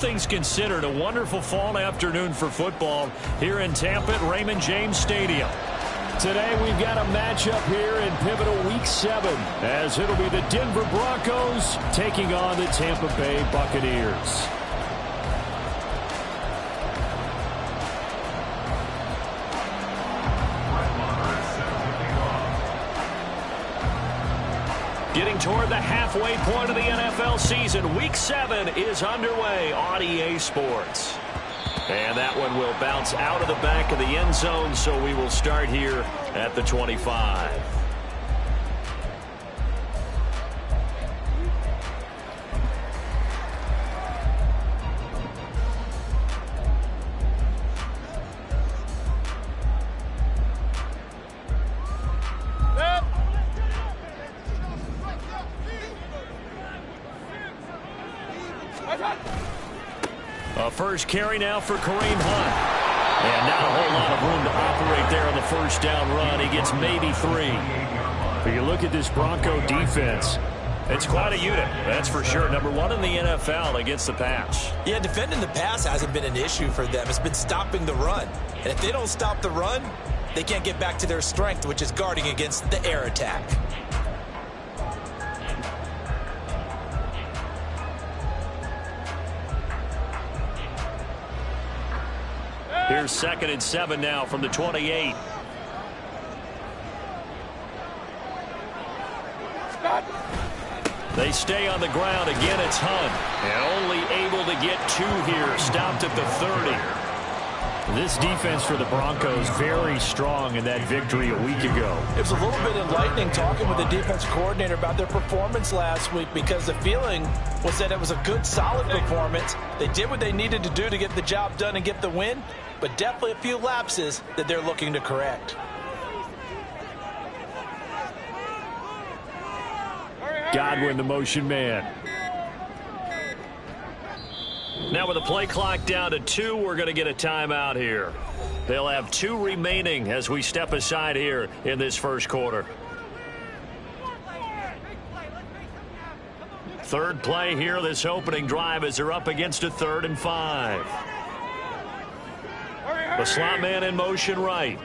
Things considered, a wonderful fall afternoon for football here in Tampa at Raymond James Stadium. Today we've got a matchup here in pivotal Week 7 as it'll be the Denver Broncos taking on the Tampa Bay Buccaneers. Getting toward the halfway point of the NFL season, Week 7 is underway on EA Sports. And that one will bounce out of the back of the end zone, so we will start here at the 25. First carry now for Kareem Hunt. And not a whole lot of room to operate there on the first down run. He gets maybe 3. But you look at this Bronco defense, it's quite a unit, that's for sure. Number 1 in the NFL against the pass. Yeah, defending the pass hasn't been an issue for them. It's been stopping the run. And if they don't stop the run, they can't get back to their strength, which is guarding against the air attack. Here's 2nd and 7 now from the 28. They stay on the ground. Again, it's Hunt. And only able to get 2 here. Stopped at the 30. This defense for the Broncos very strong in that victory a week ago. It was a little bit enlightening talking with the defense coordinator about their performance last week because the feeling was that it was a good, solid performance. They did what they needed to do to get the job done and get the win, but definitely a few lapses that they're looking to correct. Godwin, the motion man. Now with the play clock down to 2, we're going to get a timeout here. They'll have 2 remaining as we step aside here in this first quarter. Third play here, this opening drive as they're up against a 3rd and 5. The slot man in motion right.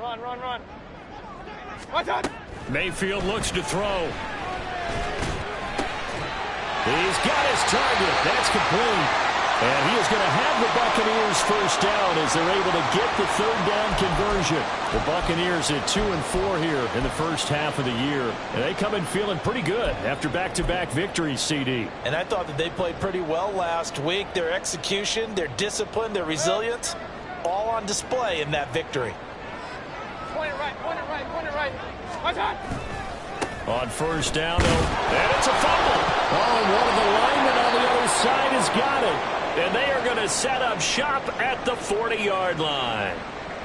Run. Watch out. Mayfield looks to throw. He's got his target. That's complete. And he is going to have the Buccaneers first down as they're able to get the 3rd down conversion. The Buccaneers at 2-4 here in the first half of the year. And they come in feeling pretty good after back-to-back victories, CD. And I thought that they played pretty well last week. Their execution, their discipline, their resilience, all on display in that victory. Point it right. Watch out. On first down, and it's a fumble. Oh, and one of the linemen on the other side has got it. And they are going to set up shop at the 40-yard line.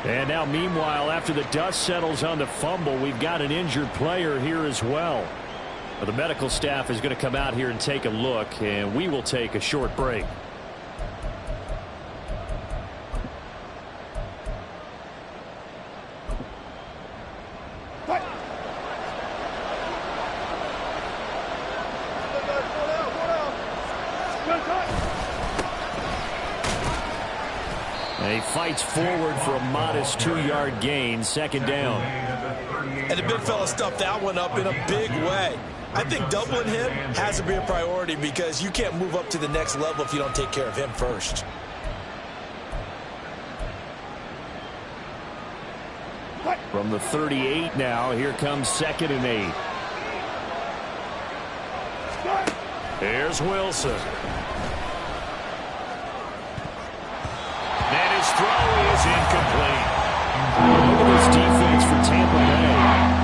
And now, meanwhile, after the dust settles on the fumble, we've got an injured player here as well. The medical staff is going to come out here and take a look, and we will take a short break. And he fights forward for a modest 2-yard gain, 2nd down. And the big fella stuffed that one up in a big way. I think doubling him has to be a priority because you can't move up to the next level if you don't take care of him first. From the 38 now, here comes 2nd and 8. Here's Wilson. And his throw is incomplete. Look at this defense for Tampa Bay.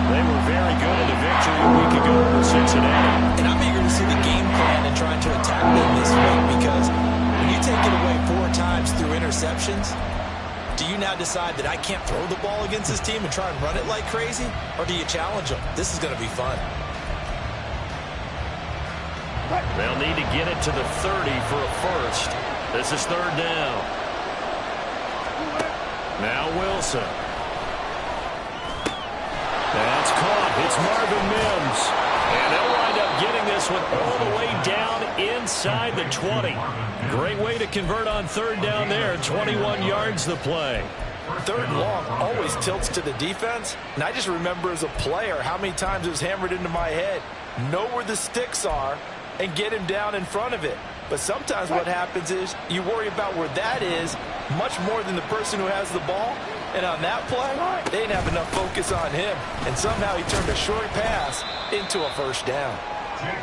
They were very good in the victory a week ago over Cincinnati. And I'm eager to see the game plan and trying to attack them this week because when you take it away 4 times through interceptions, do you now decide that I can't throw the ball against this team and try and run it like crazy? Or do you challenge them? This is going to be fun. They'll need to get it to the 30 for a first. This is 3rd down. Now Wilson. That's caught. It's Marvin Mims. And they'll wind up getting this one all the way down inside the 20. Great way to convert on third down there. 21 yards the play. Third and long always tilts to the defense. And I just remember as a player how many times it was hammered into my head. Know where the sticks are and get him down in front of it. But sometimes what happens is you worry about where that is much more than the person who has the ball. And on that play, they didn't have enough focus on him. And somehow he turned a short pass into a first down.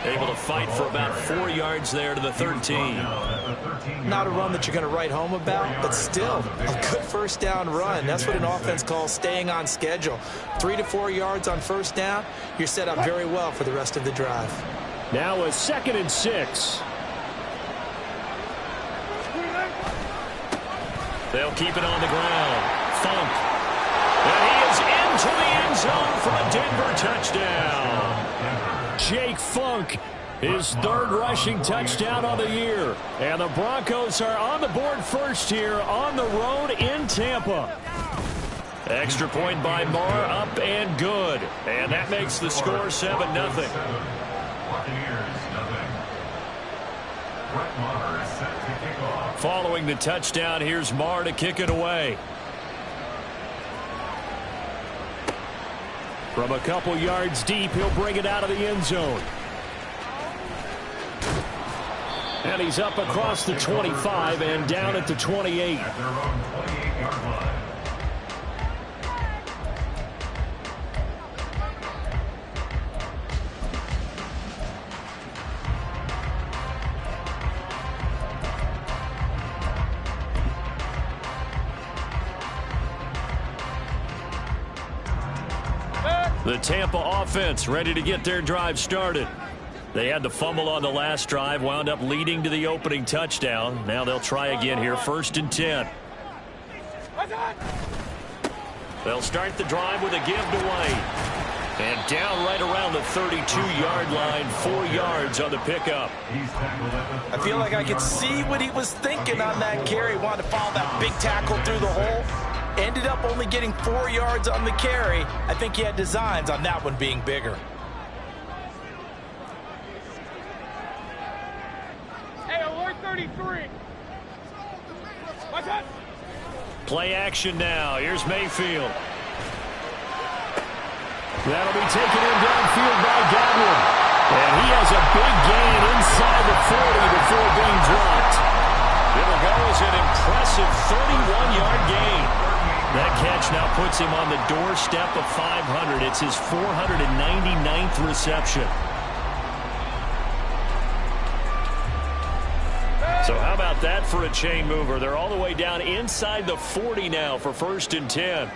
Able to fight for about 4 yards there to the 13. Not a run that you're going to write home about, but still a good first down run. That's what an offense calls staying on schedule. 3 to 4 yards on first down, you're set up very well for the rest of the drive. Now a 2nd and 6. They'll keep it on the ground. Funk. And he is into the end zone for a Denver touchdown. Jake Funk, his 3rd rushing touchdown of the year. And the Broncos are on the board first here on the road in Tampa. Extra point by Marr, up and good. And that makes the score 7-0. Following the touchdown, here's Marr to kick it away. From a couple yards deep, he'll bring it out of the end zone. And he's up across the 25 and down at the 28. The Tampa offense ready to get their drive started. They had the fumble on the last drive, wound up leading to the opening touchdown. Now they'll try again here, 1st and 10. They'll start the drive with a give to White. And down right around the 32-yard line, 4 yards on the pickup. I feel like I could see what he was thinking on that carry. Wanted to follow that big tackle through the hole. Ended up only getting 4 yards on the carry. I think he had designs on that one being bigger. Hey, alert 33. Watch out. Play action now. Here's Mayfield. That'll be taken in downfield by Godwin. And he has a big gain inside the 40 before being dropped. It'll go as an impressive 31-yard gain. That catch now puts him on the doorstep of 500. It's his 499th reception. So how about that for a chain mover? They're all the way down inside the 40 now for 1st and 10.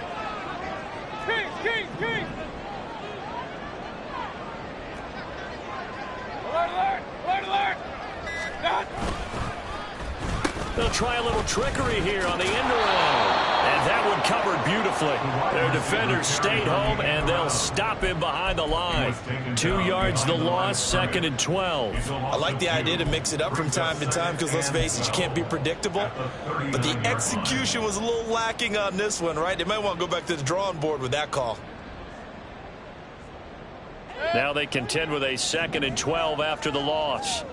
King. Alert. They'll try a little trickery here on the end around. And that one covered beautifully. Their defenders stayed home, and they'll stop him behind the line. 2 yards the loss, 2nd and 12. I like the idea to mix it up from time to time because, let's face it, you can't be predictable. But the execution was a little lacking on this one, right? They might want to go back to the drawing board with that call. Now they contend with a 2nd and 12 after the loss.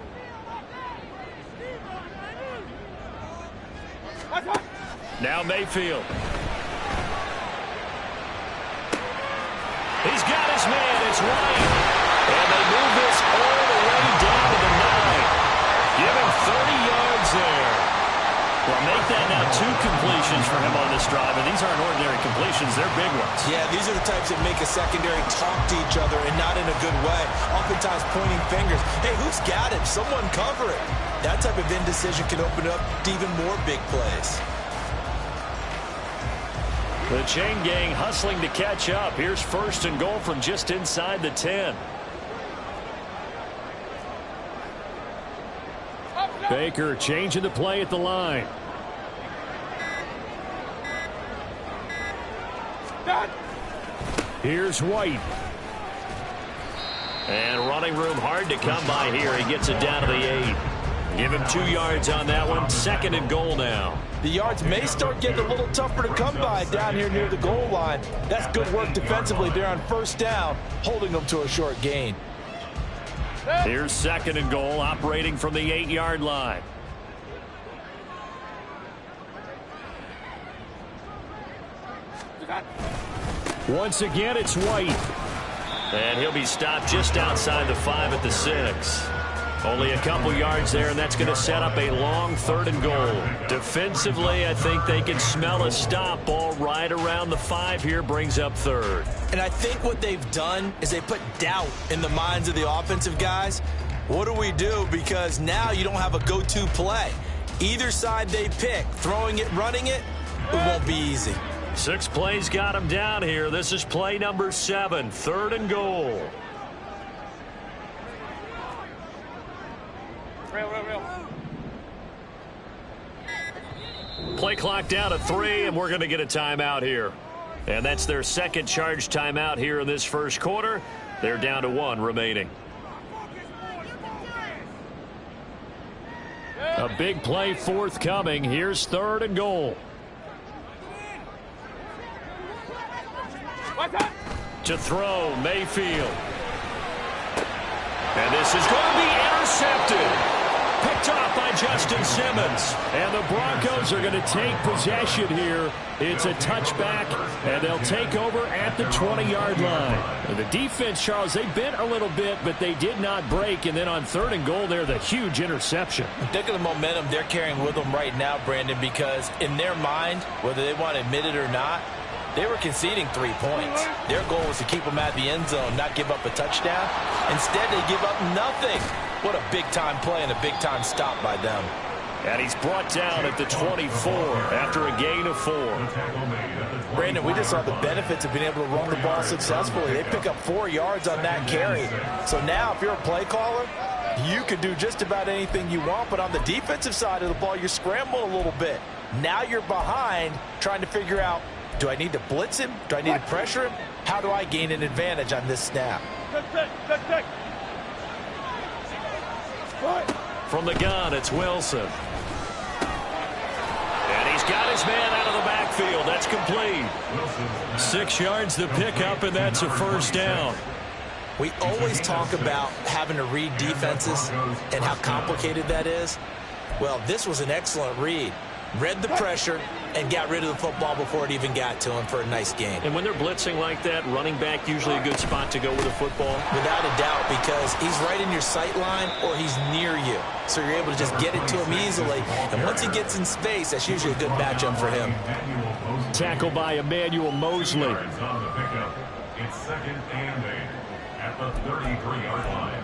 Now Mayfield. He's got his man. It's White. And they move this all the way down to the 9. Give him 30 yards there. Well, make that now 2 completions for him on this drive. And these aren't ordinary completions. They're big ones. Yeah, these are the types that make a secondary talk to each other and not in a good way. Oftentimes pointing fingers. Hey, who's got him? Someone cover it. That type of indecision can open up to even more big plays. The chain gang hustling to catch up. Here's 1st and goal from just inside the 10. Baker changing the play at the line. Here's White. And running room hard to come by here. He gets it down to the 8. Give him 2 yards on that one. 2nd and goal now. The yards may start getting a little tougher to come by down here near the goal line. That's good work defensively there on first down, holding them to a short gain. Here's 2nd and goal, operating from the 8-yard line. Once again, it's White. And he'll be stopped just outside the 5 at the 6. Only a couple yards there, and that's going to set up a long 3rd and goal. Defensively, I think they can smell a stop. Ball right around the 5 here, brings up 3rd. And I think what they've done is they put doubt in the minds of the offensive guys. What do we do? Because now you don't have a go-to play. Either side they pick, throwing it, running it, it won't be easy. 6 plays got him down here. This is play number 7, 3rd and goal. Play clock down to 3, and we're going to get a timeout here. And that's their 2nd charge timeout here in this first quarter. They're down to 1 remaining. A big play forthcoming. Here's 3rd and goal. To throw, Mayfield. And this is going to be intercepted. Picked off by Justin Simmons. And the Broncos are going to take possession here. It's a touchback, and they'll take over at the 20-yard line. And the defense, Charles, they bent a little bit, but they did not break. And then on 3rd and goal there, the huge interception. Think of the momentum they're carrying with them right now, Brandon, because in their mind, whether they want to admit it or not, they were conceding 3 points. Their goal was to keep them at the end zone, not give up a touchdown. Instead, they give up nothing. What a big-time play and a big-time stop by them. And he's brought down at the 24 after a gain of 4. Brandon, we just saw the benefits of being able to run the ball successfully. They pick up 4 yards on that carry. So now, if you're a play caller, you can do just about anything you want. But on the defensive side of the ball, you're scrambling a little bit. Now you're behind trying to figure out, do I need to blitz him? Do I need to pressure him? How do I gain an advantage on this snap? From the gun, it's Wilson. And he's got his man out of the backfield. That's complete. 6 yards the pickup, and that's a first down. We always talk about having to read defenses and how complicated that is. Well, this was an excellent read. Read the pressure and got rid of the football before it even got to him for a nice gain. And when they're blitzing like that, running back usually a good spot to go with the football? Without a doubt, because he's right in your sight line or he's near you. So you're able to just get it to him easily. And once he gets in space, that's usually a good matchup for him. Tackle by Emmanuel Mosley. It's 2nd and 8 at the 33-yard line.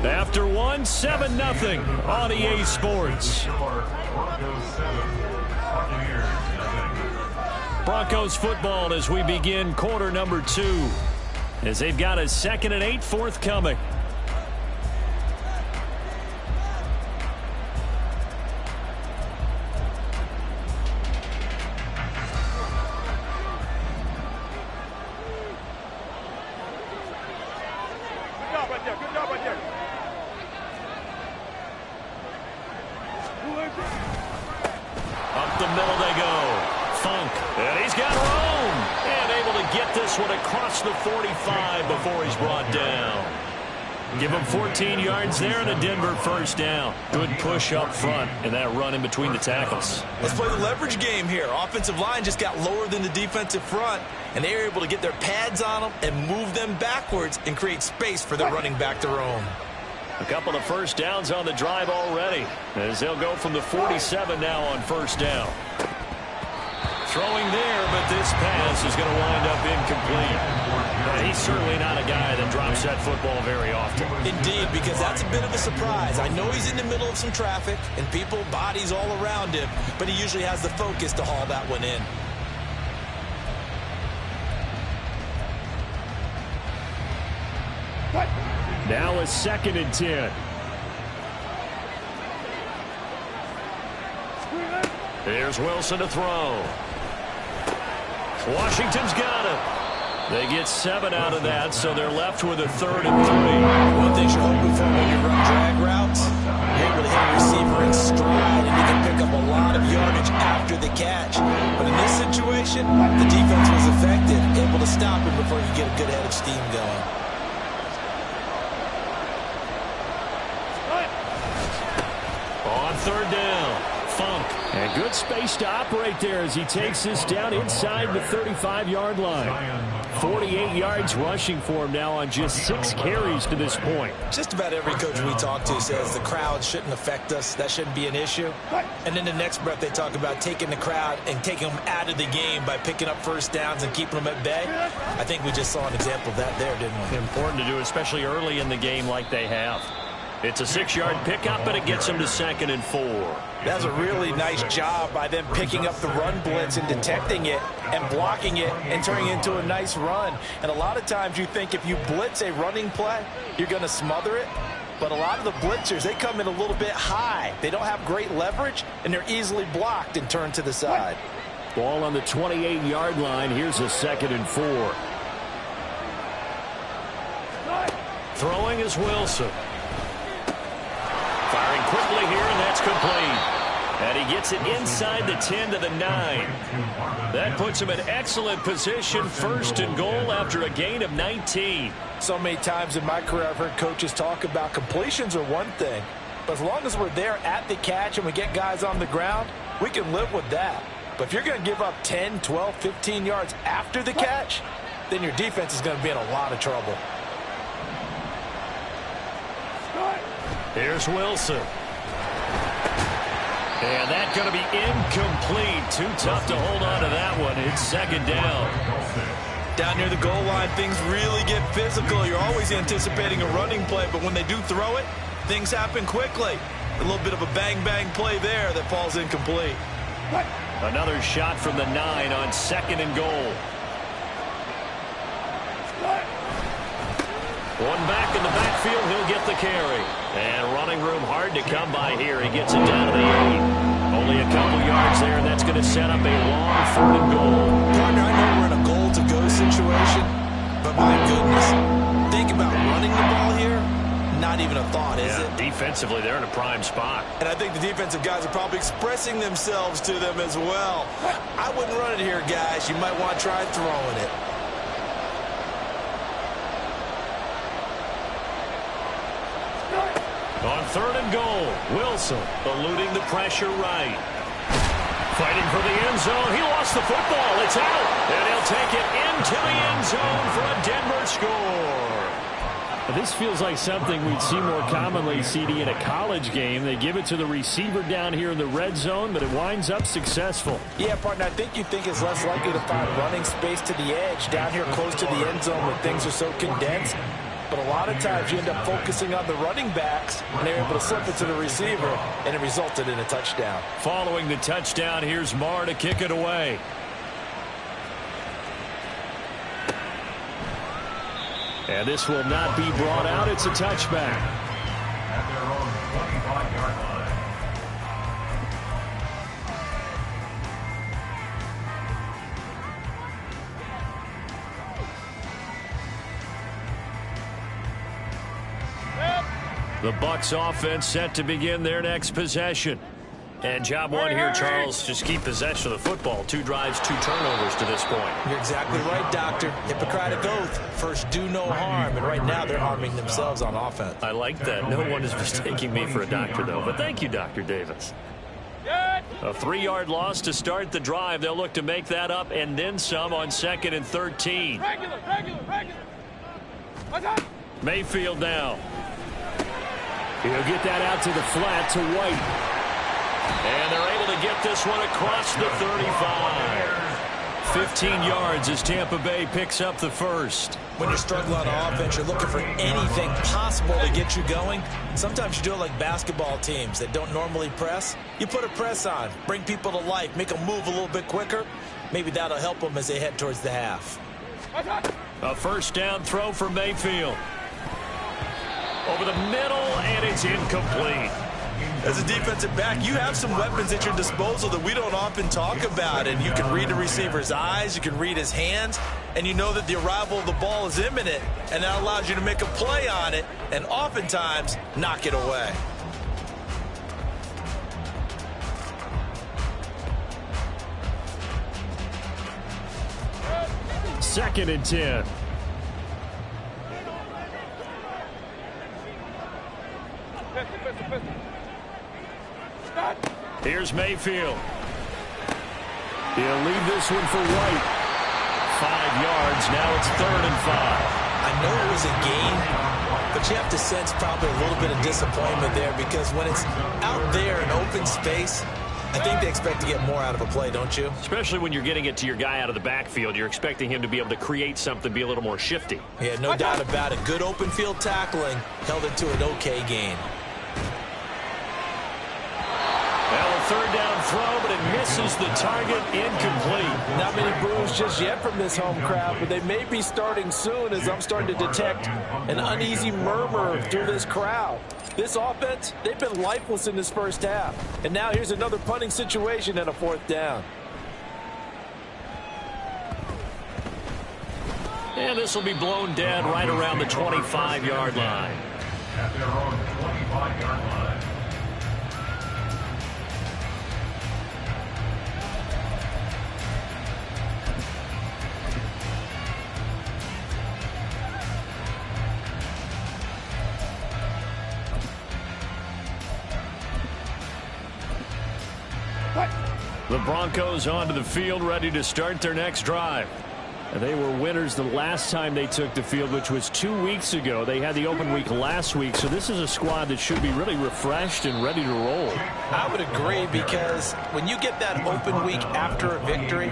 After 1, 7-0 on EA Sports. Broncos football as we begin quarter number 2, as they've got a 2nd and 8 forthcoming. Up the middle they go. Funk. And he's got room. And able to get this one across the 45 before he's brought down. Give him 14 yards there and a Denver first down. Good push up front and that run in between the tackles. Let's play the leverage game here. Offensive line just got lower than the defensive front, and they were able to get their pads on them and move them backwards and create space for their running back to roam. A couple of first downs on the drive already, as they'll go from the 47 now on first down. Throwing there, but this pass is going to wind up incomplete. He's certainly not a guy that drops that football very often. Indeed, because that's a bit of a surprise. I know he's in the middle of some traffic and people, bodies all around him, but he usually has the focus to haul that one in. Now a 2nd and 10. Here's Wilson to throw. Washington's got it. They get 7 out of that, so they're left with a 3rd and 3. One thing you're hoping for when you run drag routes, you're able to hit a receiver in stride, and you can pick up a lot of yardage after the catch. But in this situation, the defense was effective, able to stop him before you get a good head of steam going. On 3rd down, Funk. And good space to operate there as he takes this down inside the 35-yard line. 48 yards rushing for him now on just 6 carries to this point. Just about every coach we talk to says the crowd shouldn't affect us. That shouldn't be an issue. And then the next breath they talk about taking the crowd and taking them out of the game by picking up first downs and keeping them at bay. I think we just saw an example of that there, didn't we? Important to do, especially early in the game like they have. It's a 6-yard pickup, and it gets them to 2nd and 4. That's a really nice job by them picking up the run blitz and detecting it and blocking it and turning it into a nice run. And a lot of times you think if you blitz a running play, you're going to smother it. But a lot of the blitzers, they come in a little bit high. They don't have great leverage, and they're easily blocked and turned to the side. Ball on the 28-yard line. Here's a 2nd and 4. Throwing is Wilson. Firing quickly here, and that's complete. And he gets it inside the 10 to the 9. That puts him in excellent position, 1st and goal after a gain of 19. So many times in my career I've heard coaches talk about completions are one thing, but as long as we're there at the catch and we get guys on the ground, we can live with that. But if you're going to give up 10, 12, 15 yards after the catch, then your defense is going to be in a lot of trouble. Here's Wilson. And that's going to be incomplete. Too tough to hold on to that one. It's 2nd down. Down near the goal line, things really get physical. You're always anticipating a running play, but when they do throw it, things happen quickly. A little bit of a bang-bang play there that falls incomplete. Another shot from the 9 on 2nd and goal. One back in the backfield, he'll get the carry. And running room hard to come by here. He gets it down to the 8. Only a couple yards there, and that's going to set up a long 3rd and goal. Partner, I know we're in a goal-to-go situation, but my goodness, think about running the ball here. Not even a thought, is it? Defensively, they're in a prime spot. And I think the defensive guys are probably expressing themselves to them as well. I wouldn't run it here, guys. You might want to try throwing it. On 3rd and goal, Wilson eluding the pressure right. Fighting for the end zone. He lost the football. It's out. And he'll take it into the end zone for a Denver score. This feels like something we'd see more commonly, CD, in a college game. They give it to the receiver down here in the red zone, but it winds up successful. Yeah, partner, I think you think it's less likely to find running space to the edge down here close to the end zone where things are so condensed. But a lot of times you end up focusing on the running backs, and they're able to slip it to the receiver, and it resulted in a touchdown. Following the touchdown, here's Marr to kick it away. And this will not be brought out. It's a touchback. At their own 25-yard line. The Bucs offense set to begin their next possession. And job one here, Charles, just keep possession of the football. 2 drives, 2 turnovers to this point. You're exactly right, Doctor. Hippocratic oath. First, do no harm. And right now, they're harming themselves on offense. I like that. No one is mistaking me for a doctor, though. But thank you, Dr. Davis. A 3-yard loss to start the drive. They'll look to make that up and then some on 2nd and 13. Regular. Mayfield now. He'll get that out to the flat to White. And they're able to get this one across the 35. 15 yards as Tampa Bay picks up the first. When you're struggling on offense, you're looking for anything possible to get you going. Sometimes you do it like basketball teams that don't normally press. You put a press on, bring people to life, make them move a little bit quicker. Maybe that'll help them as they head towards the half. A first down throw for Mayfield. Over the middle, and it's incomplete. As a defensive back, you have some weapons at your disposal that we don't often talk about. And you can read the receiver's eyes, you can read his hands, and you know that the arrival of the ball is imminent. And that allows you to make a play on it and oftentimes knock it away. Second and 10. Here's Mayfield. He'll leave this one for White. 5 yards. Now it's 3rd and 5. I know it was a gain, but you have to sense probably a little bit of disappointment there because when it's out there in open space, I think they expect to get more out of a play, don't you? Especially when you're getting it to your guy out of the backfield. You're expecting him to be able to create something, be a little more shifty. Yeah, no doubt about it. Good open field tackling held it to an okay gain. Well, a 3rd down throw, but it misses the target, incomplete. Not many boos just yet from this home crowd, but they may be starting soon as I'm starting to detect an uneasy murmur through this crowd. This offense, they've been lifeless in this first half. And now here's another punting situation and a 4th down. And this will be blown dead right around the 25-yard line. At their own 25-yard line. The Broncos onto the field, ready to start their next drive. They were winners the last time they took the field, which was 2 weeks ago. They had the open week last week, so this is a squad that should be really refreshed and ready to roll. I would agree because when you get that open week after a victory,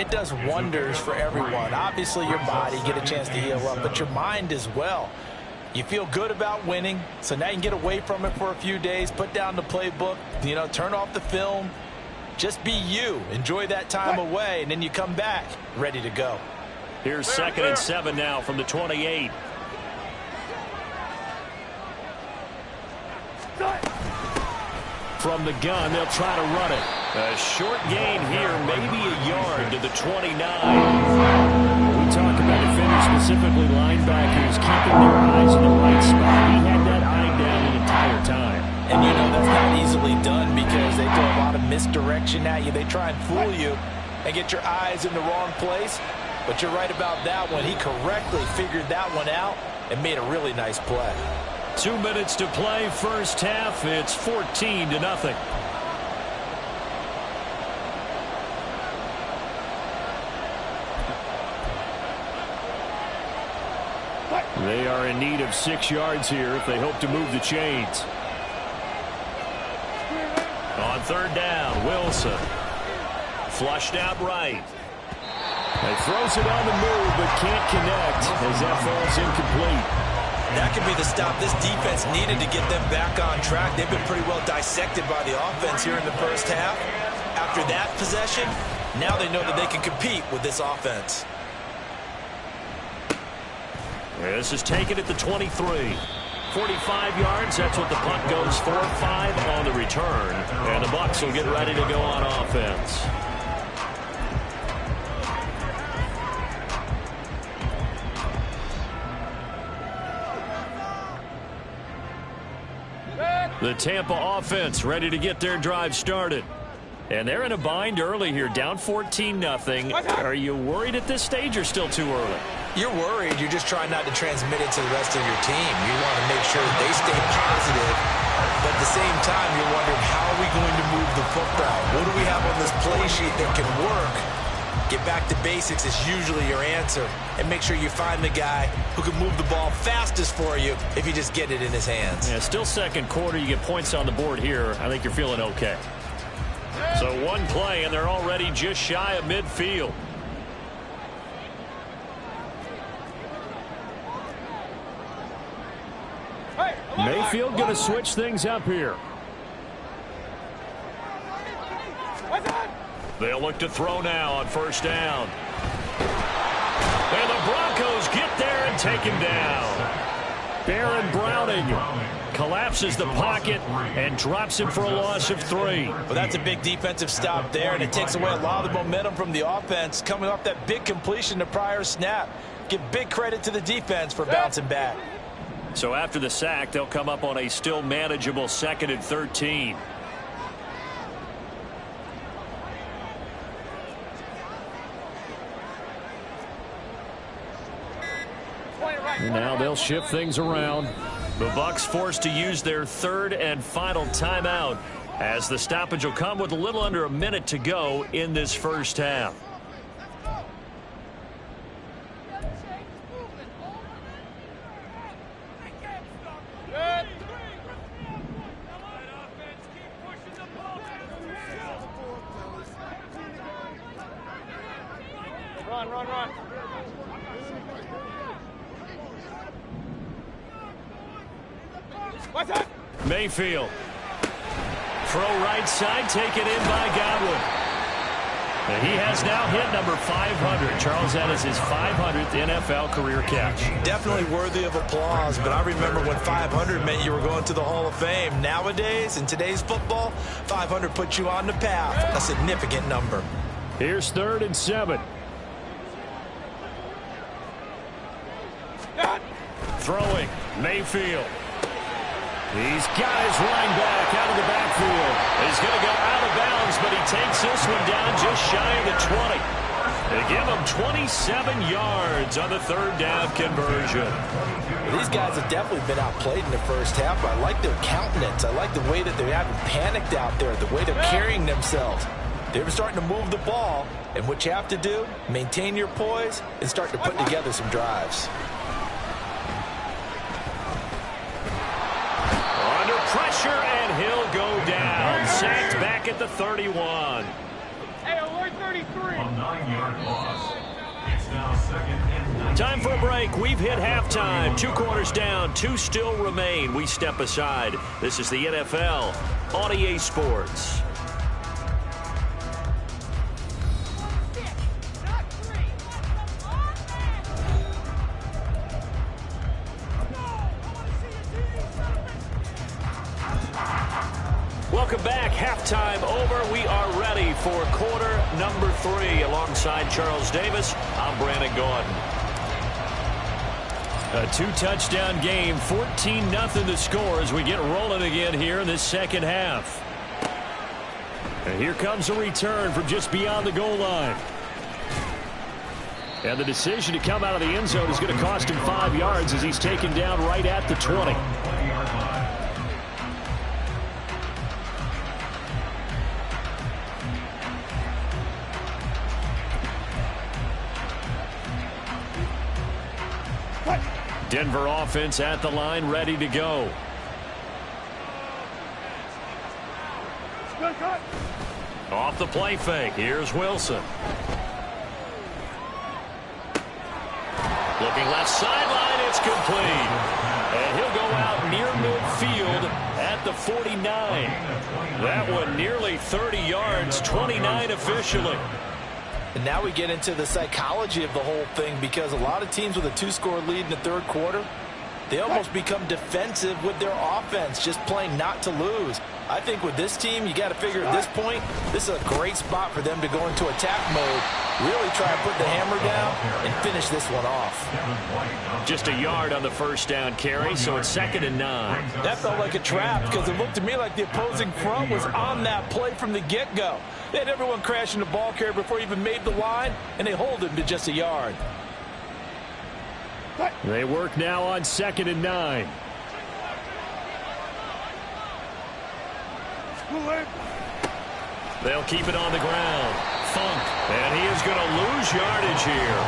it does wonders for everyone. Obviously, your body, get a chance to heal up, but your mind as well. You feel good about winning, so now you can get away from it for a few days, put down the playbook, turn off the film. Just be you. Enjoy that time away, and then you come back ready to go. Here's 2nd and 7 now from the 28. From the gun, they'll try to run it. A short gain here, maybe a yard to the 29. We talk about defenders, specifically linebackers, keeping their eyes in the right spot. He had that eye down the entire time. And that's not easily done because they throw a lot of misdirection at you. They try and fool you and get your eyes in the wrong place. But you're right about that one. He correctly figured that one out and made a really nice play. 2 minutes to play, first half. It's 14-0. They are in need of 6 yards here if they hope to move the chains. On 3rd down, Wilson. Flushed out right. He throws it on the move, but can't connect as that falls incomplete. That could be the stop this defense needed to get them back on track. They've been pretty well dissected by the offense here in the first half. After that possession, now they know that they can compete with this offense. This is taken at the 23. 45 yards, that's what the punt goes for. 5 on the return. And the Bucs will get ready to go on offense. The Tampa offense ready to get their drive started. And they're in a bind early here, down 14-0. Are you worried at this stage or still too early? You're worried. You're just trying not to transmit it to the rest of your team. You want to make sure that they stay positive. But at the same time, you're wondering, how are we going to move the football? What do we have on this play sheet that can work? Get back to basics is usually your answer. And make sure you find the guy who can move the ball fastest for you if you just get it in his hands. Yeah, still second quarter. You get points on the board here. I think you're feeling okay. So one play, and they're already just shy of midfield. Mayfield going to switch things up here. They'll look to throw now on 1st down. And the Broncos get there and take him down. Baron Browning collapses the pocket and drops him for a loss of 3. Well, that's a big defensive stop there, and it takes away a lot of the momentum from the offense coming off that big completion the prior snap. Give big credit to the defense for bouncing back. So after the sack, they'll come up on a still manageable 2nd and 13. And now they'll shift things around. The Bucs forced to use their 3rd and final timeout as the stoppage will come with a little under a minute to go in this first half. Run. Mayfield. Throw right side, taken in by Godwin. And he has now hit number 500. Charles, that is his 500th NFL career catch. Definitely worthy of applause, but I remember when 500 meant you were going to the Hall of Fame. Nowadays, in today's football, 500 puts you on the path. A significant number. Here's 3rd and 7. Throwing, Mayfield. He's got his running back out of the backfield. He's going to go out of bounds, but he takes this one down just shy of the 20. They give him 27 yards on the 3rd down conversion. These guys have definitely been outplayed in the first half. I like their countenance. I like the way that they haven't panicked out there, the way they're carrying themselves. They're starting to move the ball, and what you have to do, maintain your poise and start to put together some drives. Pressure, and he'll go down. Sacked back at the 31. Hey, alert 33. A 9-yard loss. It's now 2nd and 19. Time for a break. We've hit halftime. 2 quarters down. 2 still remain. We step aside. This is the NFL on EA Sports. Welcome back. Halftime over. We are ready for quarter number 3. Alongside Charles Davis, I'm Brandon Gordon. A 2-touchdown game, 14-0 the score as we get rolling again here in this second half. And here comes a return from just beyond the goal line. And the decision to come out of the end zone is going to cost him 5 yards as he's taken down right at the 20. Denver offense at the line, ready to go. Off the play fake. Here's Wilson. Looking left sideline. It's complete. And he'll go out near midfield at the 49. That one nearly 30 yards, 29 officially. And now we get into the psychology of the whole thing, because a lot of teams with a 2-score lead in the 3rd quarter, they almost become defensive with their offense, just playing not to lose. I think with this team, you got to figure at this point, this is a great spot for them to go into attack mode, really try to put the hammer down and finish this one off. Just a yard on the first down carry, so it's 2nd and 9. That felt like a trap, because it looked to me like the opposing front was on that play from the get-go. They had everyone crashing the ball carrier before he even made the line, and they hold him to just a yard. They work now on 2nd and 9. They'll keep it on the ground. Funk. And he is going to lose yardage here.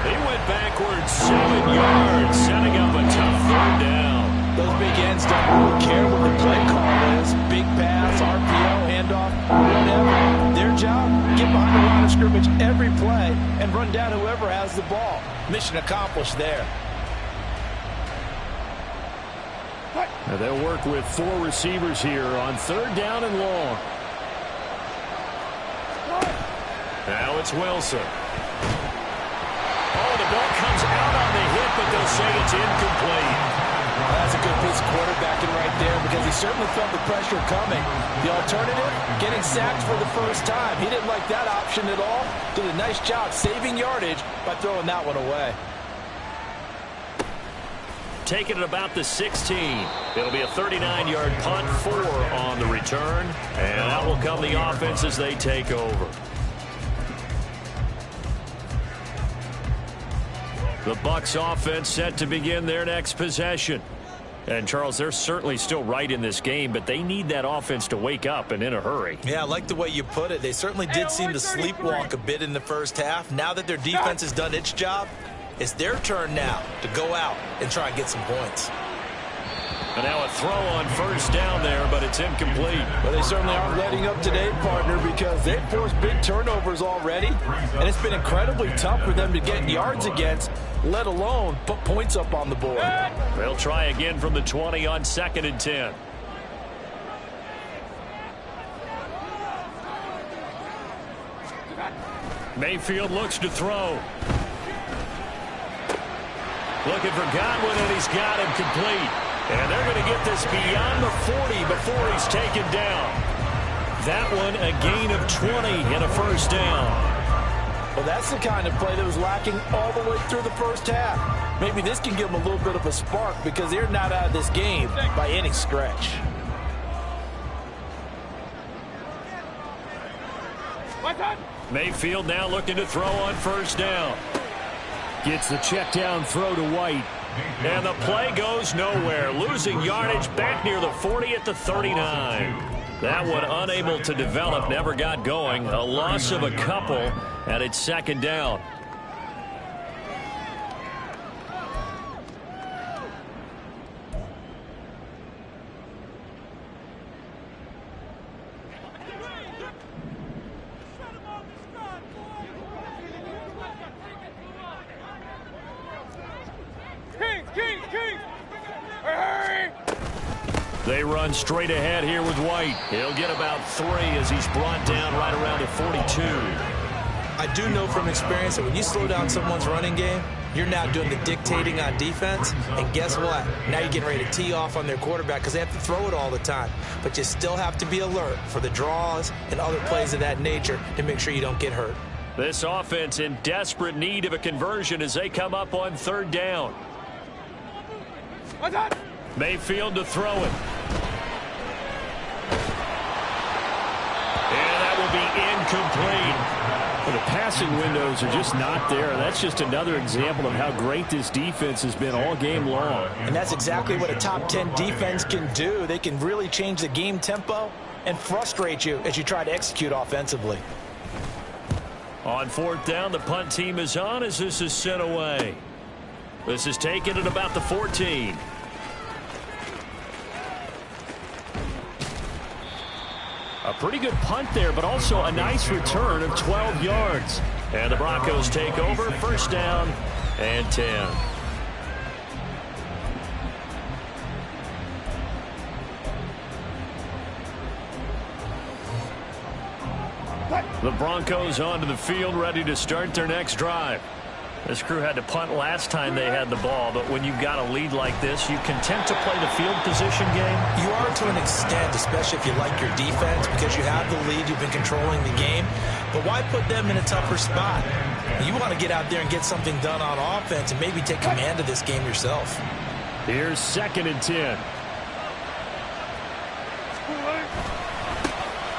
He went backwards 7 yards, setting up a tough 3rd down. Those big ends don't really care what the play call is. Big pass, RPO, handoff, whatever. Their job, get behind the line of scrimmage every play and run down whoever has the ball. Mission accomplished there. Now they'll work with 4 receivers here on 3rd down and long. Now it's Wilson. Oh, the ball comes out on the hit, but they'll say it's incomplete. That's a good piece of quarterbacking right there because he certainly felt the pressure coming. The alternative, getting sacked for the first time. He didn't like that option at all. Did a nice job saving yardage by throwing that one away. Taking it about the 16. It'll be a 39-yard punt, 4 on the return. And out will come the offense as they take over. The Bucs offense set to begin their next possession. And, Charles, they're certainly still right in this game, but they need that offense to wake up and in a hurry. Yeah, I like the way you put it. They certainly did seem to sleepwalk a bit in the first half. Now that their defense has done its job, it's their turn now to go out and try and get some points. And now a throw on first down there, but it's incomplete. Well, they certainly aren't letting up today, partner, because they've forced big turnovers already. And it's been incredibly tough for them to get yards against, let alone put points up on the board. They'll try again from the 20 on 2nd and 10. Mayfield looks to throw. Looking for Godwin, and he's got him complete. And they're going to get this beyond the 40 before he's taken down. That one a gain of 20 and a first down. Well, that's the kind of play that was lacking all the way through the first half. Maybe this can give them a little bit of a spark because they're not out of this game by any stretch. Mayfield now looking to throw on first down. Gets the check down throw to White. And the play goes nowhere. Losing yardage back near the 40 at the 39. That one unable to develop, never got going. A loss of a couple, and it's 2nd down. They run straight ahead here with White. He'll get about 3 as he's brought down right around the 42. I do know from experience that when you slow down someone's running game, you're now doing the dictating on defense. And guess what? Now you're getting ready to tee off on their quarterback because they have to throw it all the time. But you still have to be alert for the draws and other plays of that nature to make sure you don't get hurt. This offense in desperate need of a conversion as they come up on 3rd down. Mayfield to throw it. And that will be incomplete. Well, the passing windows are just not there. That's just another example of how great this defense has been all game long. And that's exactly what a top 10 defense can do. They can really change the game tempo and frustrate you as you try to execute offensively. On 4th down, the punt team is on as this is sent away. This is taken at about the 14. A pretty good punt there, but also a nice return of 12 yards. And the Broncos take over, 1st down and 10. The Broncos onto the field, ready to start their next drive. This crew had to punt last time they had the ball, but when you've got a lead like this, you content to play the field position game? You are to an extent, especially if you like your defense, because you have the lead, you've been controlling the game. But why put them in a tougher spot? You want to get out there and get something done on offense and maybe take command of this game yourself. Here's 2nd and 10.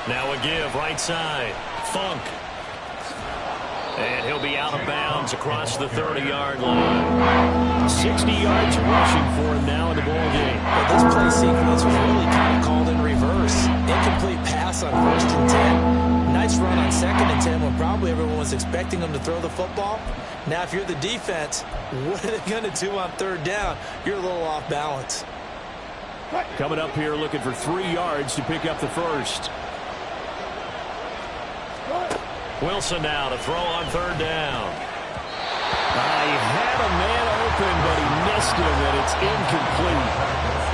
Now a give, right side. Funk. And he'll be out of bounds across the 30-yard line. 60 yards rushing for him now in the ball game. Well, this play sequence was really kind of called in reverse. Incomplete pass on 1st and 10. Nice run on 2nd and 10 when probably everyone was expecting him to throw the football. Now, if you're the defense, what are they going to do on 3rd down? You're a little off balance. Coming up here looking for 3 yards to pick up the first. Wilson now to throw on 3rd down. He had a man open, but he missed him, and it's incomplete.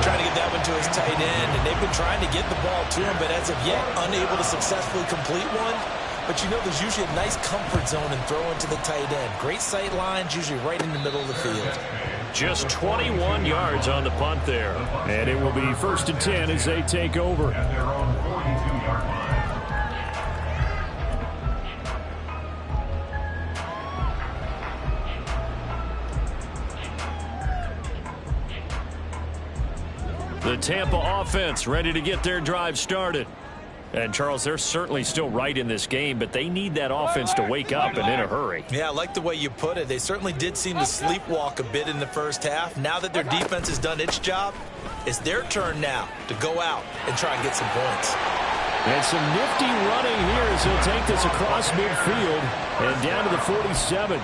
Trying to get that one to his tight end, and they've been trying to get the ball to him, but as of yet, unable to successfully complete one. But you know, there's usually a nice comfort zone in throwing to the tight end. Great sight lines, usually right in the middle of the field. Just 21 yards on the punt there. And it will be 1st and 10 as they take over. At their own 42-yard line. The Tampa offense ready to get their drive started. And, Charles, they're certainly still right in this game, but they need that offense to wake up and in a hurry. Yeah, I like the way you put it. They certainly did seem to sleepwalk a bit in the first half. Now that their defense has done its job, it's their turn now to go out and try and get some points. And some nifty running here as he'll take this across midfield and down to the 47.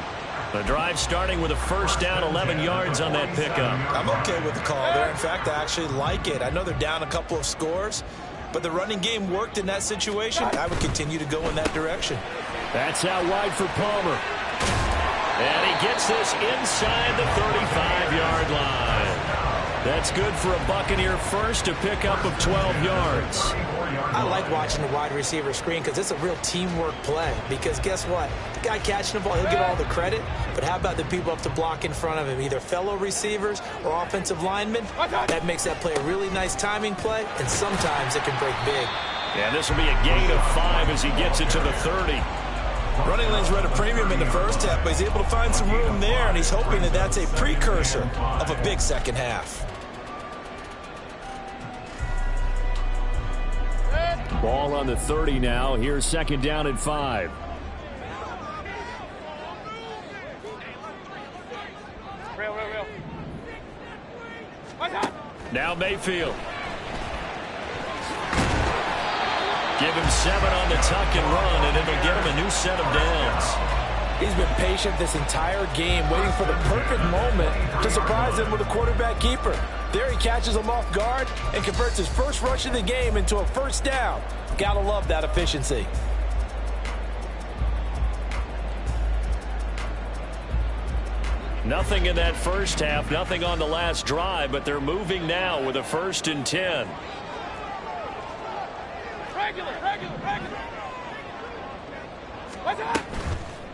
The drive starting with a 1st down, 11 yards on that pickup. I'm okay with the call there. In fact, I actually like it. I know they're down a couple of scores, but the running game worked in that situation. I would continue to go in that direction. That's out wide for Palmer. And he gets this inside the 35-yard line. That's good for a Buccaneer first, a pickup of 12 yards. I like watching the wide receiver screen because it's a real teamwork play. Because guess what? The guy catching the ball, he'll get all the credit. But how about the people up to block in front of him, either fellow receivers or offensive linemen? That makes that play a really nice timing play, and sometimes it can break big. Yeah, this will be a gain of 5 as he gets it to the 30. Running lanes were at a premium in the first half, but he's able to find some room there, and he's hoping that that's a precursor of a big second half. Ball on the 30 now. Here's 2nd down and 5. Real. Now Mayfield. Give him 7 on the tuck and run, and it'll get him a new set of downs. He's been patient this entire game, waiting for the perfect moment to surprise them with a quarterback keeper. There he catches him off guard and converts his first rush of the game into a 1st down. Gotta love that efficiency. Nothing in that first half, nothing on the last drive, but they're moving now with a 1st and 10. Regular. What's up?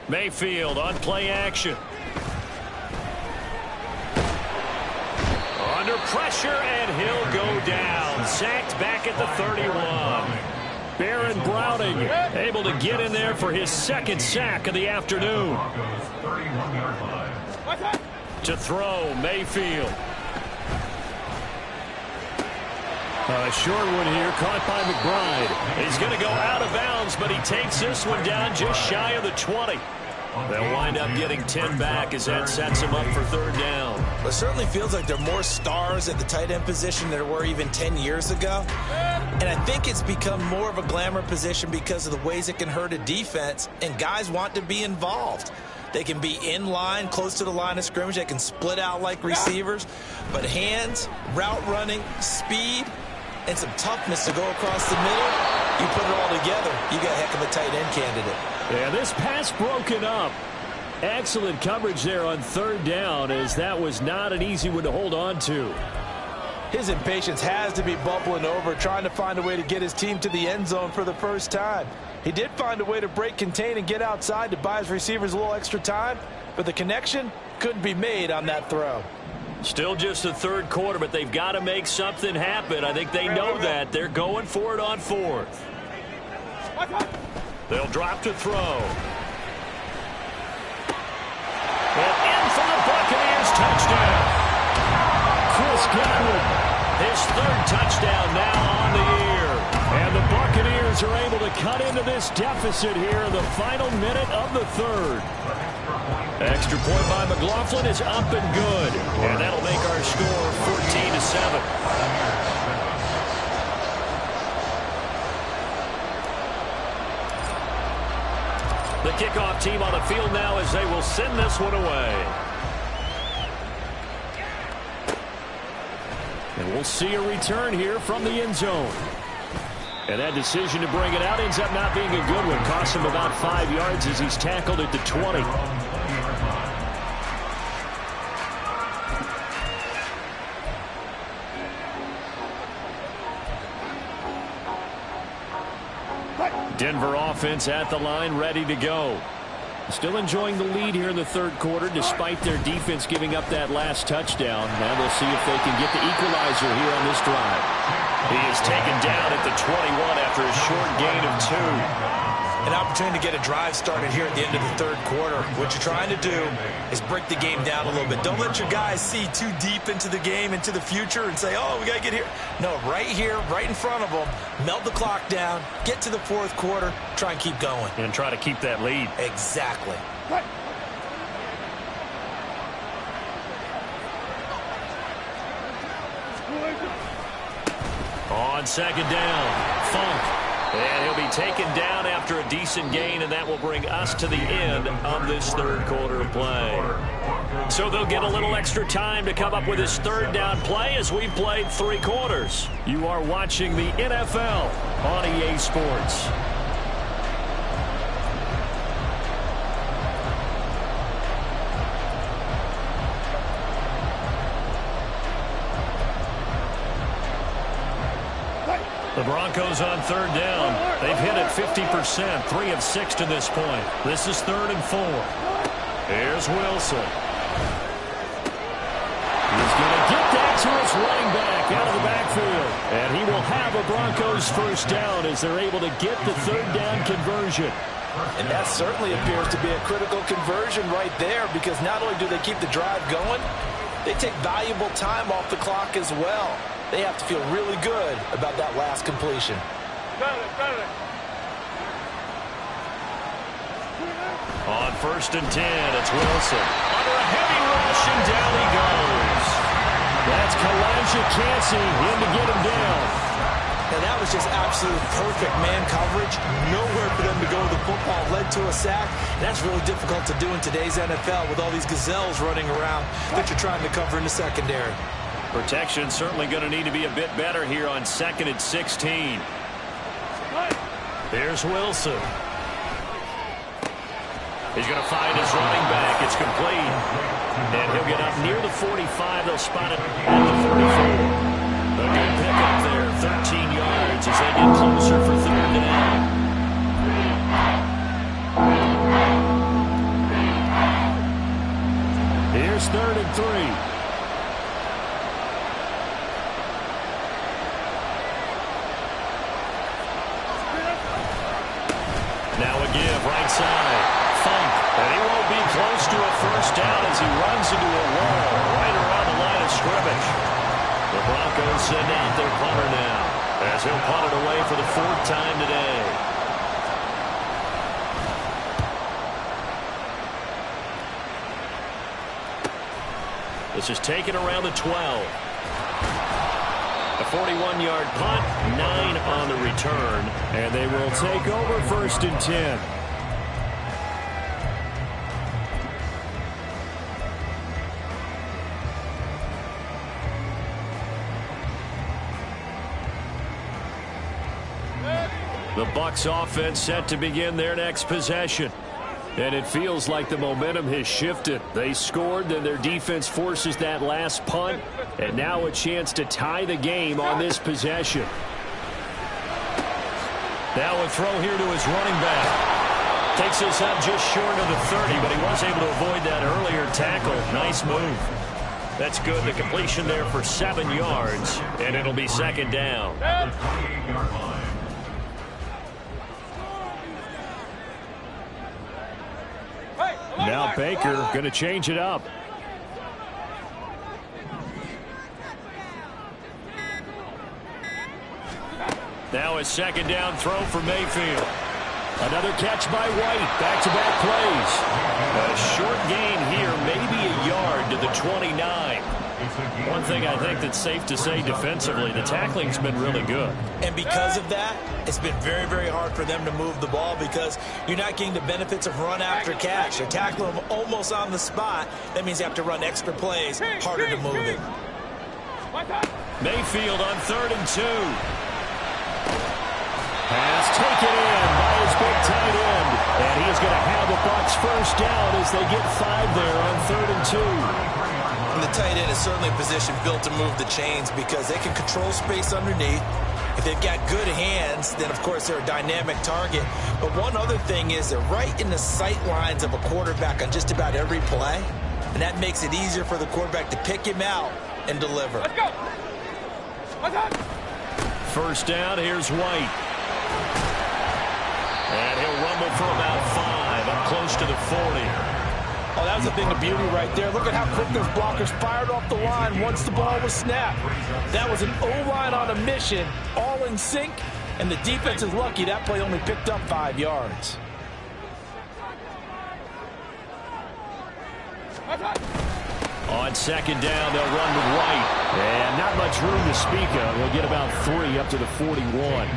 Mayfield on play action. Under pressure, and he'll go down. Sacked back at the 31. Baron Browning able to get in there for his 2nd sack of the afternoon. To throw, Mayfield. A short one here, caught by McBride. He's going to go out of bounds, but he takes this one down just shy of the 20. They'll wind up getting 10 back as that sets him up for 3rd down. It certainly feels like there are more stars at the tight end position than there were even 10 years ago. And I think it's become more of a glamour position because of the ways it can hurt a defense, and guys want to be involved. They can be in line, close to the line of scrimmage. They can split out like receivers. But hands, route running, speed, and some toughness to go across the middle, you put it all together, you got a heck of a tight end candidate. Yeah, this pass broken up. Excellent coverage there on 3rd down, as that was not an easy one to hold on to. His impatience has to be bubbling over, trying to find a way to get his team to the end zone for the first time. He did find a way to break contain and get outside to buy his receivers a little extra time, but the connection couldn't be made on that throw. Still just the 3rd quarter, but they've got to make something happen. I think they know that. They're going for it on 4th. They'll drop to throw. And in for the Buccaneers touchdown. Chris Godwin. His 3rd touchdown now on the year. And the Buccaneers are able to cut into this deficit here in the final minute of the 3rd. Extra point by McLaughlin is up and good. And that'll make our score 14-7. The kickoff team on the field now as they will send this one away. And we'll see a return here from the end zone. And that decision to bring it out ends up not being a good one. Costs him about 5 yards as he's tackled at the 20. Denver offense at the line, ready to go. Still enjoying the lead here in the third quarter despite their defense giving up that last touchdown. Now we'll see if they can get the equalizer here on this drive. He is taken down at the 21 after a short gain of 2. An opportunity to get a drive started here at the end of the third quarter. What you're trying to do is break the game down a little bit. Don't let your guys see too deep into the game, into the future, and say, oh, we got to get here. No, right here, right in front of them, melt the clock down, get to the fourth quarter, try and keep going. And try to keep that lead. Exactly. On second down, Funk. And he'll be taken down after a decent gain, and that will bring us to the end of this third quarter of play. So they'll get a little extra time to come up with his third down play as we've played 3 quarters. You are watching the NFL on EA Sports. The Broncos on third down. They've hit it 50%, 3 of 6 to this point. This is 3rd and 4. Here's Wilson. He's going to get that to his running back out of the backfield. And he will have a Broncos first down as they're able to get the third down conversion. And that certainly appears to be a critical conversion right there, because not only do they keep the drive going, they take valuable time off the clock as well. They have to feel really good about that last completion. On 1st and 10, it's Wilson. Under a heavy rush, and down he goes. That's Kalijah Cansey in to get him down. And that was just absolute perfect man coverage. Nowhere for them to go with the football. Led to a sack. And that's really difficult to do in today's NFL with all these gazelles running around that you're trying to cover in the secondary. Protection certainly going to need to be a bit better here on 2nd and 16. Here's Wilson. He's going to find his running back. It's complete. And he'll get up near the 45. They'll spot it at the 44. A good pickup there. 13 yards as they get closer for 3rd down. Here's 3rd and 3. Now a give, right side. Funk. And he won't be close to a first down as he runs into a wall right around the line of scrimmage. The Broncos send out their punter now as he'll punt it away for the 4th time today. This is taken around the 12. A 41-yard punt, 9 on the return. And they will take over 1st and 10. The Bucs offense set to begin their next possession. And it feels like the momentum has shifted. They scored, then their defense forces that last punt. And now a chance to tie the game on this possession. Now a throw here to his running back. Takes us up just short of the 30, but he was able to avoid that earlier tackle. Nice move. That's good. The completion there for 7 yards, and it'll be 2nd down. Now Baker going to change it up. Now a 2nd down throw for Mayfield. Another catch by White. Back-to-back plays. A short gain here, maybe a yard to the 29. One thing I think that's safe to say defensively, the tackling's been really good. And because of that, it's been very, very hard for them to move the ball because you're not getting the benefits of run after catch. You're tackling them almost on the spot. That means you have to run extra plays, harder to move it. Mayfield on 3rd and 2. Pass taken in by his big tight end. And he is going to have the Bucs first down as they get 5 there on 3rd and 2. And the tight end is certainly a position built to move the chains because they can control space underneath If they've got good hands, then, of course, they're a dynamic target. But one other thing is they're right in the sight lines of a quarterback on just about every play, and that makes it easier for the quarterback to pick him out and deliver. Let's go. What's up? First down, here's White. And he'll rumble for about 5, up close to the 40. Oh, that was a thing of beauty right there. Look at how quick those blockers fired off the line once the ball was snapped. That was an O-line on a mission, all in sync, and the defense is lucky that play only picked up 5 yards. On second down, they'll run with White. And not much room to speak of. He'll get about 3 up to the 41.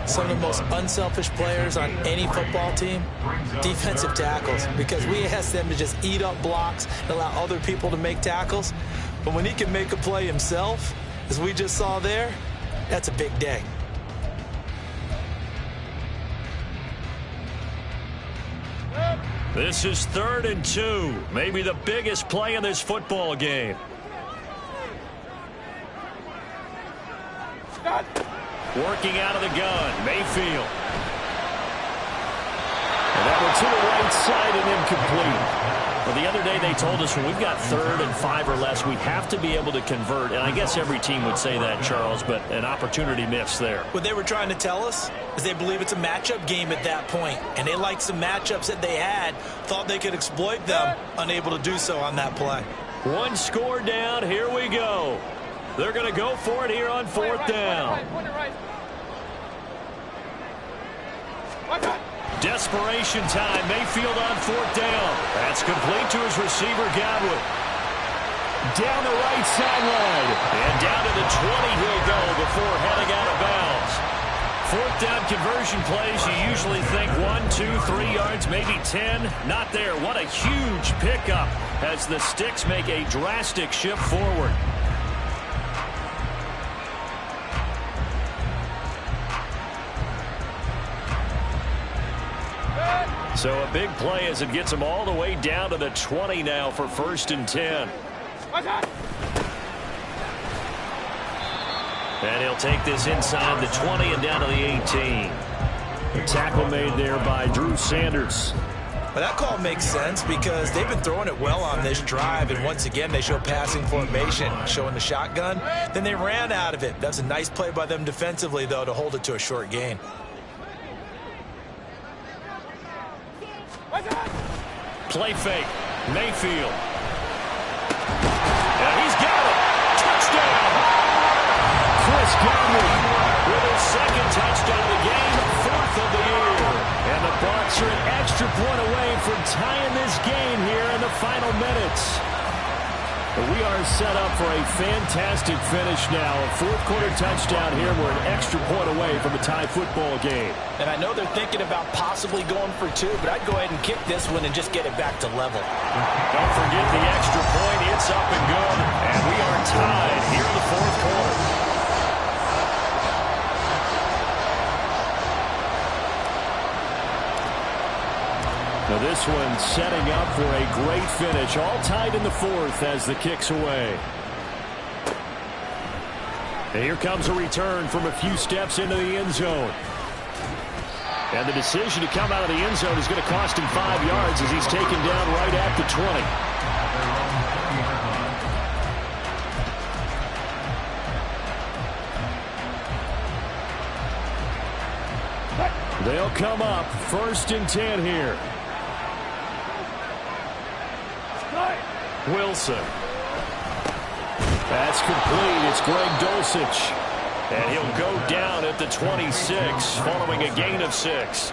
Some of the most unselfish players on any football team, defensive tackles, because we ask them to just eat up blocks and allow other people to make tackles. But when he can make a play himself, as we just saw there, that's a big day. This is 3rd and 2. Maybe the biggest play in this football game. Working out of the gun, Mayfield. And that one to the right side and incomplete. Well, the other day they told us when we've got 3rd and 5 or less, we have to be able to convert. And I guess every team would say that, Charles, but an opportunity missed there. What they were trying to tell us is they believe it's a matchup game at that point. And they liked some matchups that they had, thought they could exploit them, unable to do so on that play. 1 score down, here we go. They're going to go for it here on 4th down. Desperation time. Mayfield on 4th down. That's complete to his receiver, Godwin. Down the right sideline. And down to the 20 he'll go before heading out of bounds. 4th down conversion plays, you usually think 1, 2, 3 yards, maybe 10. Not there. What a huge pickup as the Sticks make a drastic shift forward. So a big play as it gets them all the way down to the 20 now for 1st and 10. And he'll take this inside the 20 and down to the 18. The tackle made there by Drew Sanders. Well, that call makes sense because they've been throwing it well on this drive, and once again they show passing formation, showing the shotgun. Then they ran out of it. That's a nice play by them defensively, though, to hold it to a short gain. Play fake. Mayfield. And he's got it. Touchdown. Chris Godwin with his 2nd touchdown of the game, 4th of the year. And the Bucs are an extra point away from tying this game here in the final minutes. We are set up for a fantastic finish now. A 4th quarter touchdown here. We're an extra point away from a tie football game. And I know they're thinking about possibly going for 2, but I'd go ahead and kick this one and just get it back to level. Don't forget the extra point. It's up and good. And we are tied here in the 4th quarter. Now this one setting up for a great finish. All tied in the 4th as the kick's away. And here comes a return from a few steps into the end zone. And the decision to come out of the end zone is going to cost him 5 yards as he's taken down right at the 20. They'll come up 1st and 10 here. Wilson. That's complete. It's Greg Dulcich. And he'll go down at the 26 following a gain of 6.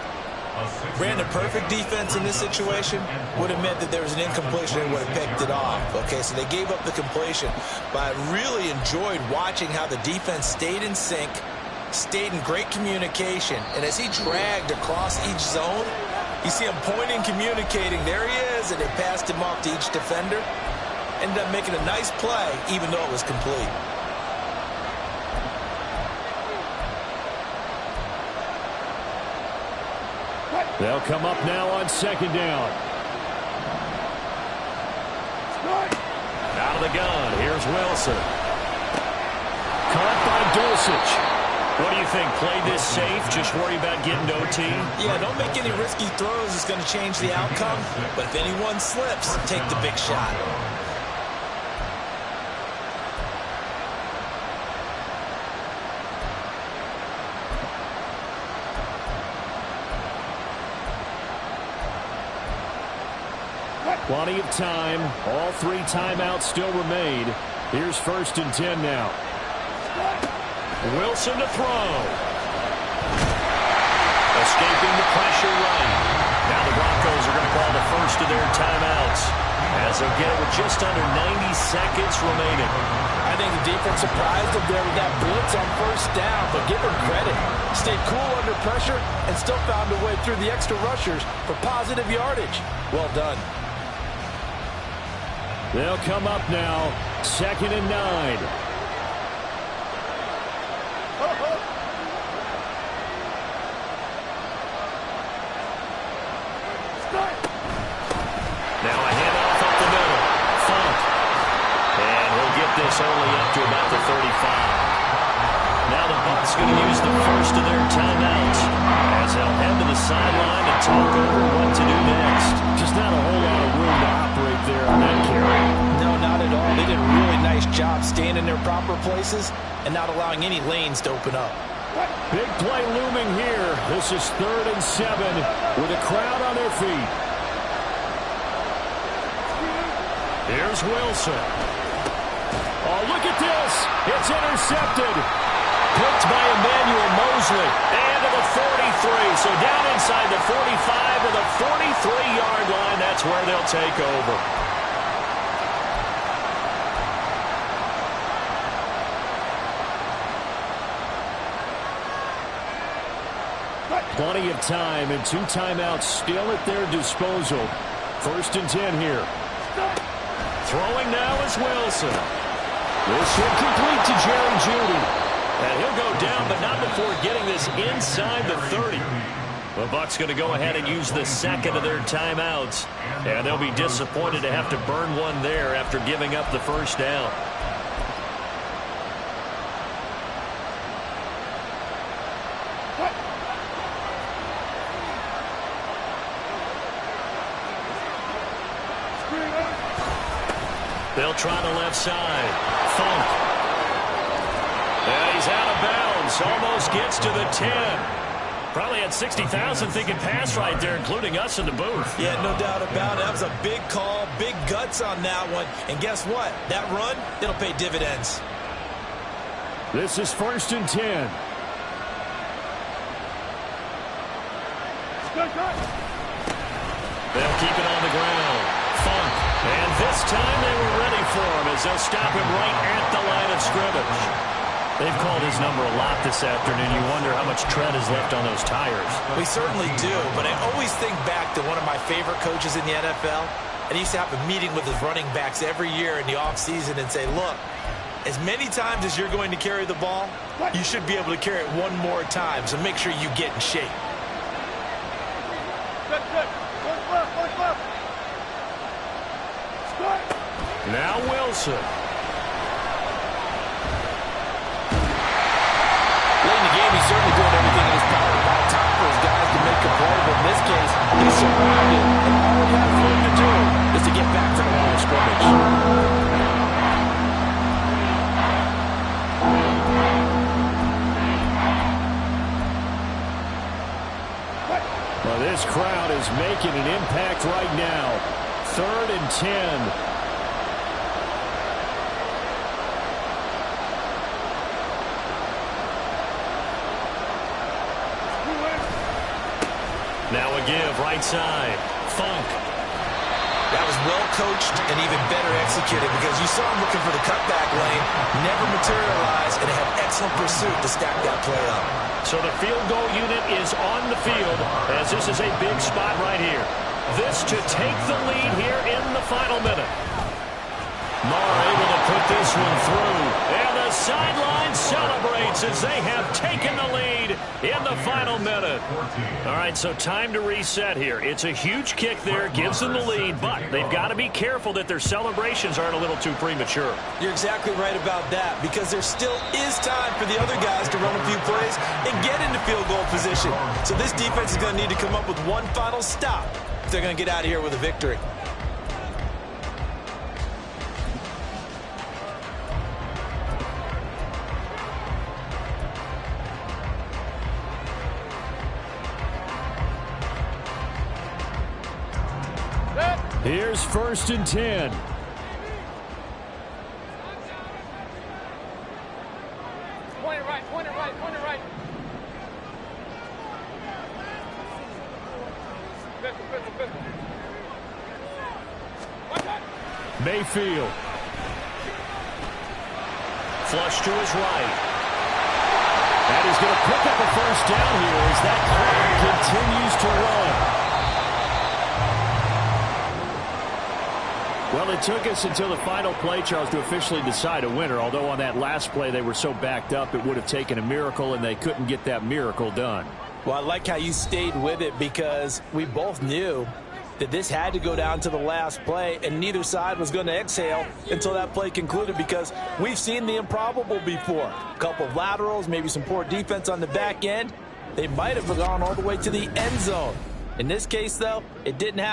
Brandon, perfect defense in this situation would have meant that there was an incompletion and would have picked it off. Okay, so they gave up the completion. But I really enjoyed watching how the defense stayed in sync, stayed in great communication. And as he dragged across each zone, you see him pointing, communicating. There he is, and they passed him off to each defender. Ended up making a nice play, even though it was complete. They'll come up now on 2nd down. Out of the gun. Here's Wilson. Caught by Dulcich. What do you think? Play this safe, just worry about getting to OT? Yeah, don't make any risky throws. It's going to change the outcome. But if anyone slips, take the big shot. Plenty of time. All 3 timeouts still remain. Here's 1st and 10 now. Wilson to throw. Escaping the pressure right. Now the Broncos are going to call the first of their timeouts, as they'll get it with just under 90 seconds remaining. I think the defense surprised them there with that blitz on 1st down, but give them credit. Stayed cool under pressure and still found a way through the extra rushers for positive yardage. Well done. They'll come up now, 2nd and 9. Now a handoff up the middle. Funk. And he'll get this only up to about the 35. Now the Bucs going to use the first of their timeouts, as they'll head to the sideline and talk over what to do next. Just not a whole lot of room to operate there on that carry. No, not at all. They did a really nice job staying in their proper places and not allowing any lanes to open up. Big play looming here. This is 3rd and 7 with a crowd on their feet. Here's Wilson. Oh, look at this. It's intercepted. Picked by Emmanuel Mosley. And to the 43. So down inside the 45 to the 43-yard line. That's where they'll take over. Plenty of time and 2 timeouts still at their disposal. 1st and 10 here. Throwing now is Wilson. This should complete to Jerry Jeudy. And he'll go down, but not before getting this inside the 30. The Bucs going to go ahead and use the 2nd of their timeouts. And they'll be disappointed to have to burn one there after giving up the 1st down. They'll try the left side. Funk. And he's out of bounds. Almost gets to the 10. Probably had 60,000 thinking pass right there, including us in the booth. Yeah, no doubt about it. That was a big call, big guts on that one. And guess what? That run, it'll pay dividends. This is 1st and 10. They'll keep it on the ground. Funk. And this time they were ready for him as they'll stop him right at the line of scrimmage. They've called his number a lot this afternoon. You wonder how much tread is left on those tires. We certainly do, but I always think back to one of my favorite coaches in the NFL. And he used to have a meeting with his running backs every year in the offseason and say, look, as many times as you're going to carry the ball, you should be able to carry it one more time, so make sure you get in shape. Good. Now Wilson. Late in the game, he's certainly doing everything in his power to buy time for his guys to make a play, but in this case, he's surrounded, and all he has room to do is to get back to the line of scrimmage. Well, this crowd is making an impact right now. 3rd and 10. Now a give, right side. Funk. That was well coached and even better executed because you saw him looking for the cutback lane, never materialized, and had excellent pursuit to stack that play up. So the field goal unit is on the field as this is a big spot right here. This to take the lead here in the final minute. Moore able to put this one through. And the the sideline celebrates as they have taken the lead in the final minute. All right, so time to reset here. It's a huge kick there, gives them the lead, but they've got to be careful that their celebrations aren't a little too premature. You're exactly right about that, because there still is time for the other guys to run a few plays and get into field goal position. So this defense is going to need to come up with one final stop if they're going to get out of here with a victory. Here's 1st and 10. Point it right, point it right, point it right. Pistol. Mayfield. Flush to his right. And he's going to pick up a 1st down here as that clock continues to run. Well, it took us until the final play, Charles, to officially decide a winner, although on that last play they were so backed up it would have taken a miracle, and they couldn't get that miracle done. Well, I like how you stayed with it, because we both knew that this had to go down to the last play, and neither side was going to exhale until that play concluded, because we've seen the improbable before. A couple of laterals, maybe some poor defense on the back end. They might have gone all the way to the end zone. In this case, though, it didn't happen.